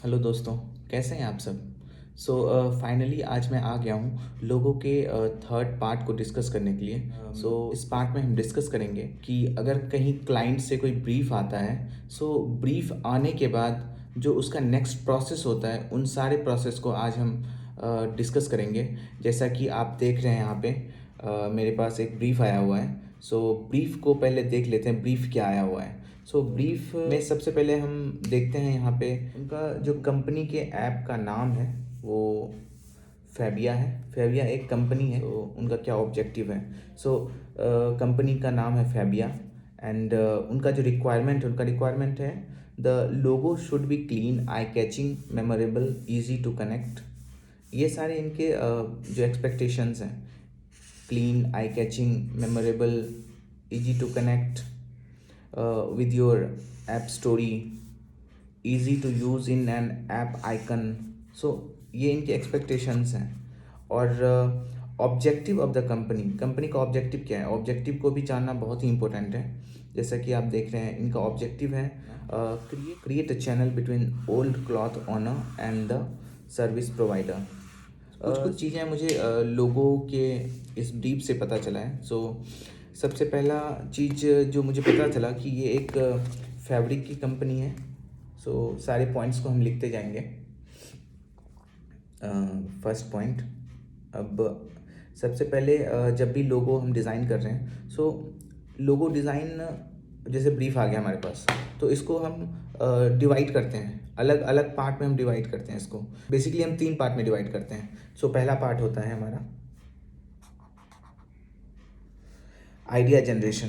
Hello दोस्तों, कैसे हैं आप सब। फाइनली आज मैं आ गया हूँ लोगों के थर्ड पार्ट को डिस्कस करने के लिए। इस पार्ट में हम डिस्कस करेंगे कि अगर कहीं क्लाइंट से कोई ब्रीफ आता है, ब्रीफ आने के बाद जो उसका नेक्स्ट प्रोसेस होता है, उन सारे प्रोसेस को आज हम डिस्कस करेंगे। जैसा कि आप देख रहे हैं यहाँ पे मेरे पास एक ब्रीफ आया हुआ है। ब्रीफ को पहले देख लेते हैं, ब्रीफ क्या आया हुआ है। ब्रीफ में सबसे पहले हम देखते हैं यहाँ पे उनका जो कंपनी के ऐप का नाम है वो फैबिया है। फैबिया एक कंपनी है, तो उनका क्या ऑब्जेक्टिव है। कंपनी का नाम है फैबिया एंड उनका जो रिक्वायरमेंट है, the logo should be clean, eye catching, memorable, easy to connect. ये सारे इनके जो एक्सपेक्टेशंस हैं, clean, eye catching, memorable, easy to connect with your app story, easy to use in an app icon। ये इनके expectations हैं। और objective of the company का ऑब्जेक्टिव क्या है, ऑब्जेक्टिव को भी जानना बहुत ही इंपॉर्टेंट है। जैसा कि आप देख रहे हैं, इनका ऑब्जेक्टिव है create a channel between old cloth owner and the service provider. कुछ कुछ चीज़ें मुझे लोगों के इस ब्रीफ से पता चला है। सबसे पहला चीज़ जो मुझे पता चला कि ये एक फैब्रिक की कंपनी है। सारे पॉइंट्स को हम लिखते जाएंगे। फर्स्ट पॉइंट, अब सबसे पहले जब भी लोगो हम डिज़ाइन कर रहे हैं, लोगो डिज़ाइन जैसे ब्रीफ आ गया हमारे पास, तो इसको हम डिवाइड करते हैं, अलग अलग पार्ट में हम डिवाइड करते हैं इसको। बेसिकली हम 3 पार्ट में डिवाइड करते हैं। पहला पार्ट होता है हमारा आइडिया जनरेशन।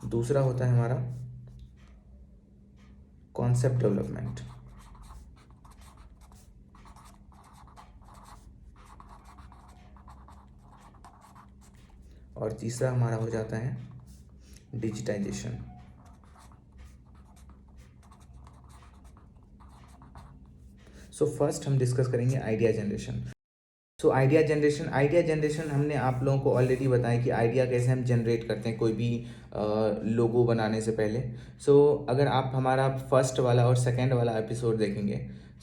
दूसरा होता है हमारा कॉन्सेप्ट डेवलपमेंट। और तीसरा हमारा हो जाता है डिजिटाइजेशन। फर्स्ट हम डिस्कस करेंगे आइडिया जनरेशन। आइडिया जनरेशन हमने आप लोगों को ऑलरेडी बताया कि आइडिया कैसे हम जनरेट करते हैं कोई भी लोगो बनाने से पहले। अगर आप हमारा फर्स्ट वाला और सेकंड वाला एपिसोड देखेंगे,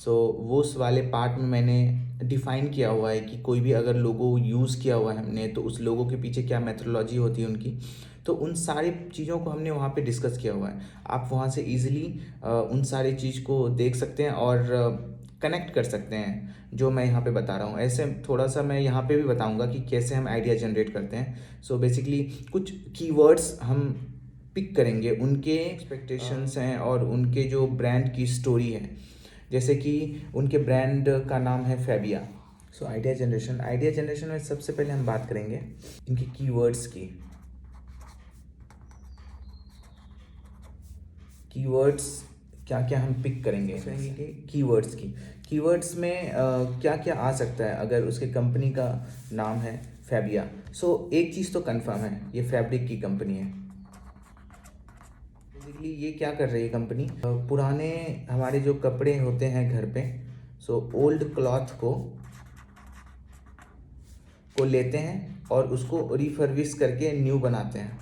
वो उस वाले पार्ट में मैंने डिफ़ाइन किया हुआ है कि कोई भी अगर लोगो यूज़ किया हुआ है हमने, तो उस लोगो के पीछे क्या मेथोडोलॉजी होती है उनकी। तो उन सारी चीज़ों को हमने वहाँ पे डिस्कस किया हुआ है। आप वहाँ से ईजिली उन सारी चीज़ को देख सकते हैं और कनेक्ट कर सकते हैं जो मैं यहाँ पे बता रहा हूँ। ऐसे थोड़ा सा मैं यहाँ पे भी बताऊँगा कि कैसे हम आइडिया जनरेट करते हैं। बेसिकली कुछ कीवर्ड्स हम पिक करेंगे, उनके एक्सपेक्टेशंस हैं और उनके जो ब्रांड की स्टोरी है। जैसे कि उनके ब्रांड का नाम है फैबिया। आइडिया जनरेशन में सबसे पहले हम बात करेंगे इनकी कीवर्ड्स की। कीवर्ड्स क्या क्या हम पिक करेंगे कि कीवर्ड्स की। कीवर्ड्स में क्या क्या आ सकता है अगर उसके कंपनी का नाम है फैबिया। एक चीज़ तो कंफर्म है, ये फैब्रिक की कंपनी है। बेसिकली ये क्या कर रही है कंपनी, पुराने हमारे जो कपड़े होते हैं घर पे, ओल्ड क्लॉथ को लेते हैं और उसको रिफर्बिश करके न्यू बनाते हैं।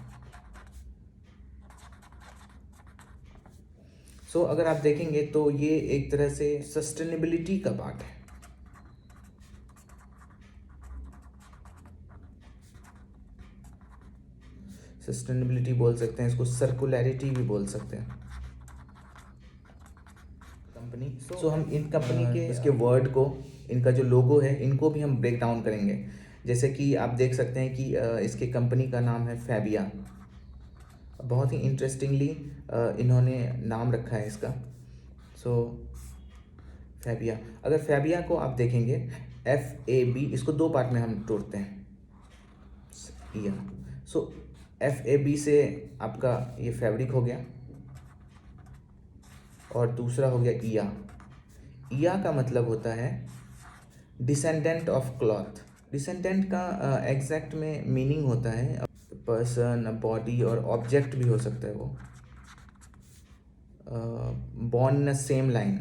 अगर आप देखेंगे तो ये एक तरह से सस्टेनेबिलिटी का पार्ट है। सस्टेनेबिलिटी बोल सकते हैं इसको, सर्कुलैरिटी भी बोल सकते हैं कंपनी। हम इन कंपनी के इसके वर्ड को, इनका जो लोगो है, इनको भी हम ब्रेक डाउन करेंगे। जैसे कि आप देख सकते हैं कि इसके कंपनी का नाम है फैबिया। बहुत ही इंटरेस्टिंगली इन्होंने नाम रखा है इसका। फैबिया, अगर फैबिया को आप देखेंगे, FAB, इसको 2 पार्ट में हम तोड़ते हैं। या FAB से आपका ये फैब्रिक हो गया और दूसरा हो गया ईया। ईया का मतलब होता है डिसेंडेंट ऑफ क्लॉथ। डिसेंडेंट का एग्जैक्ट में मीनिंग होता है पर्सन, बॉडी और ऑब्जेक्ट भी हो सकता है वो। Born in same line.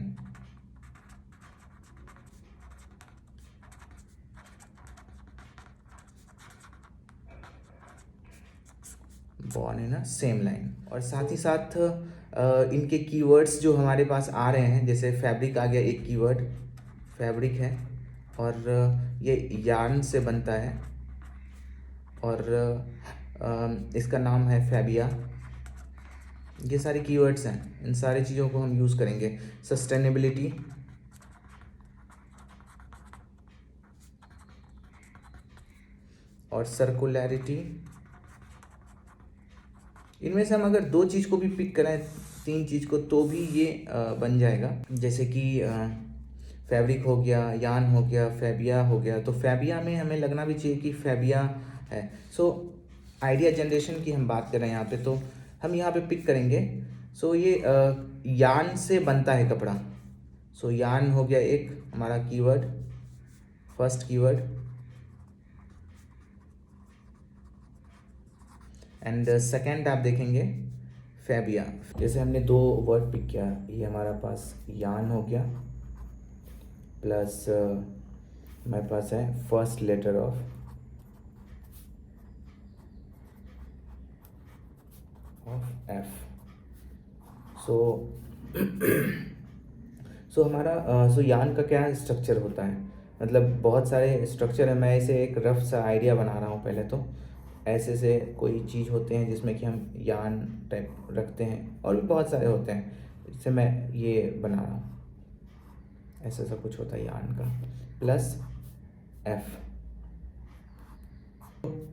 Born in a same line. और साथ ही साथ इनके कीवर्ड्स जो हमारे पास आ रहे हैं, जैसे फैब्रिक आ गया एक कीवर्ड, फैब्रिक है, और ये यार्न से बनता है, और इसका नाम है फैबिया। ये सारे कीवर्ड्स हैं, इन सारी चीज़ों को हम यूज़ करेंगे। सस्टेनेबिलिटी, और सर्कुलैरिटी, इनमें से हम अगर दो चीज़ को भी पिक करें, तीन चीज़ को, तो भी ये बन जाएगा। जैसे कि फैब्रिक हो गया, यान हो गया, फैबिया हो गया। तो फैबिया में हमें लगना भी चाहिए कि फैबिया है। सो आइडिया जनरेशन की हम बात कर रहे हैं यहाँ पे, तो हम यहाँ पे पिक करेंगे। सो ये यान से बनता है कपड़ा। सो यान हो गया एक हमारा keyword, first keyword. And second आप देखेंगे फैबिया। जैसे हमने दो वर्ड पिक किया, ये हमारा पास यान हो गया, प्लस हमारे पास है फर्स्ट लेटर ऑफ एफ। सो हमारा यान का क्या स्ट्रक्चर होता है, मतलब बहुत सारे स्ट्रक्चर है। मैं इसे एक रफ सा आइडिया बना रहा हूँ पहले। तो ऐसे से कोई चीज़ होते हैं जिसमें कि हम यान टाइप रखते हैं, और भी बहुत सारे होते हैं, जिससे मैं ये बना रहा हूँ। ऐसा सा कुछ होता है यान का, प्लस एफ।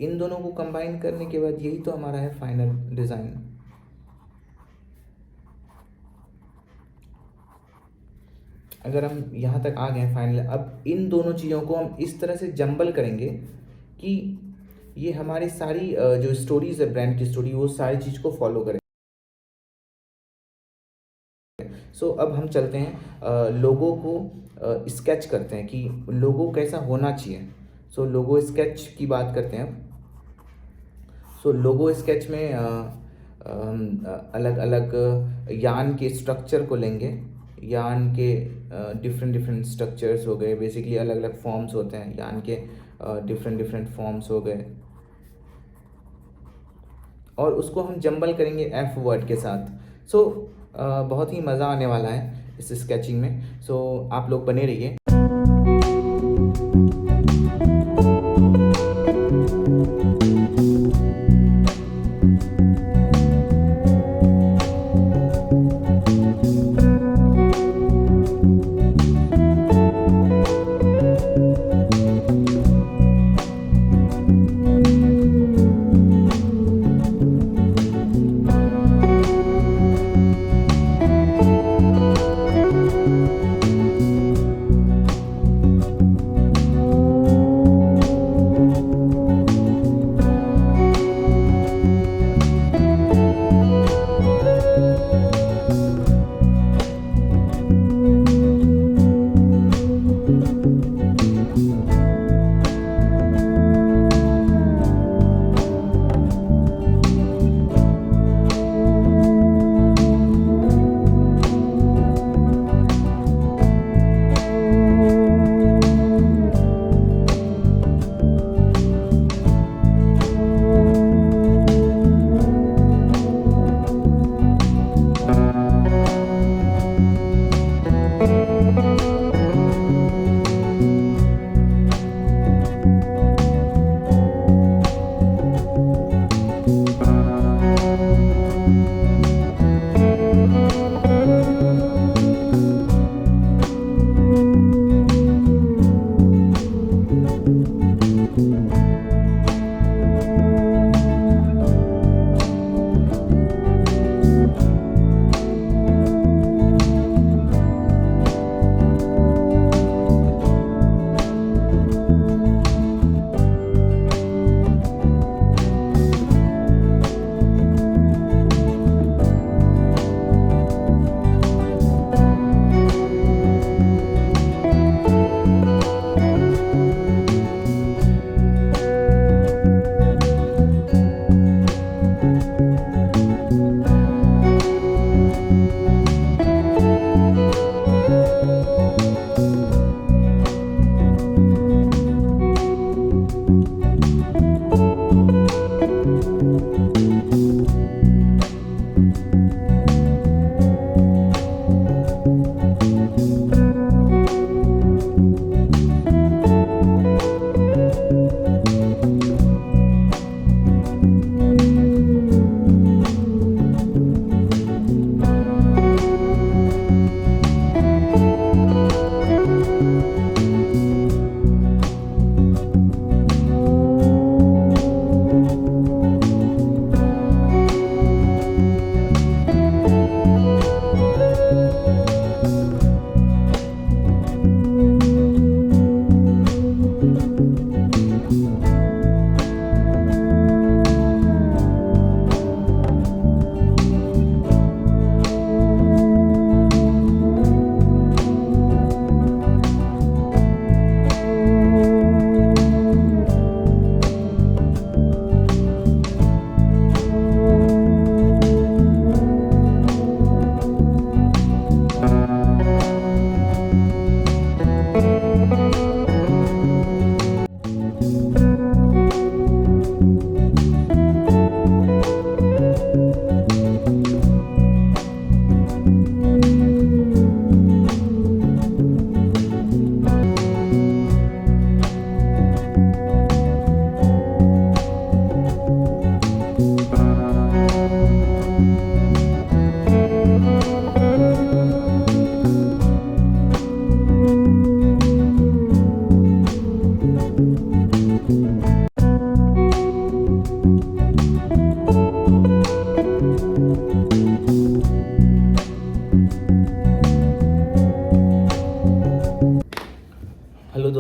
इन दोनों को कंबाइन करने के बाद यही तो हमारा है फाइनल डिज़ाइन। अगर हम यहाँ तक आ गए फाइनल, अब इन दोनों चीज़ों को हम इस तरह से जंबल करेंगे कि ये हमारी सारी जो स्टोरीज है, ब्रांड की स्टोरी, वो सारी चीज़ को फॉलो करें। सो अब हम चलते हैं लोगो को स्केच करते हैं कि लोगो कैसा होना चाहिए। सो लोगो स्केच की बात करते हैं अब। सो लोगो स्केच में अलग अलग यान के स्ट्रक्चर को लेंगे। यान के डिफरेंट स्ट्रक्चर्स हो गए, बेसिकली अलग अलग फॉर्म्स होते हैं यान के, डिफरेंट फॉर्म्स हो गए, और उसको हम जंबल करेंगे एफ वर्ड के साथ। सो बहुत ही मज़ा आने वाला है इस स्केचिंग में। सो आप लोग बने रहिए।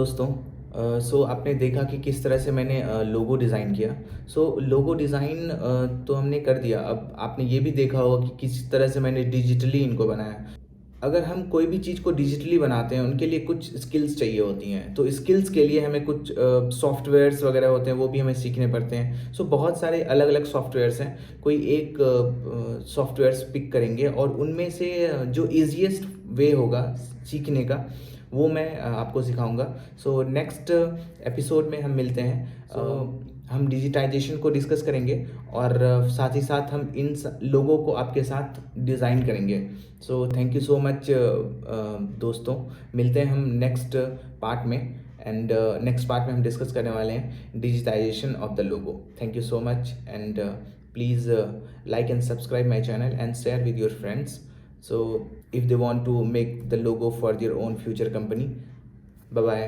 दोस्तों, सो आपने देखा कि किस तरह से मैंने लोगो डिज़ाइन किया। सो लोगो डिज़ाइन तो हमने कर दिया। अब आपने ये भी देखा होगा कि किस तरह से मैंने डिजिटली इनको बनाया। अगर हम कोई भी चीज़ को डिजिटली बनाते हैं, उनके लिए कुछ स्किल्स चाहिए होती हैं। तो स्किल्स के लिए हमें कुछ सॉफ्टवेयर्स वगैरह होते हैं, वो भी हमें सीखने पड़ते हैं। सो बहुत सारे अलग-अलग सॉफ्टवेयर्स हैं। कोई एक सॉफ्टवेयर्स पिक करेंगे और उनमें से जो ईज़ीएस्ट वे होगा सीखने का, वो मैं आपको सिखाऊँगा। सो नेक्स्ट एपिसोड में हम मिलते हैं। हम डिजिटाइज़ेशन को डिस्कस करेंगे और साथ ही साथ हम इन लोगों को आपके साथ डिज़ाइन करेंगे। So thank you so much दोस्तों। मिलते हैं हम नेक्स्ट पार्ट में। एंड नेक्स्ट पार्ट में हम डिस्कस करने वाले हैं digitization of the logo. Thank you so much and please like and subscribe my channel and share with your friends, so if they want to make the logo for their own future company. Bye bye.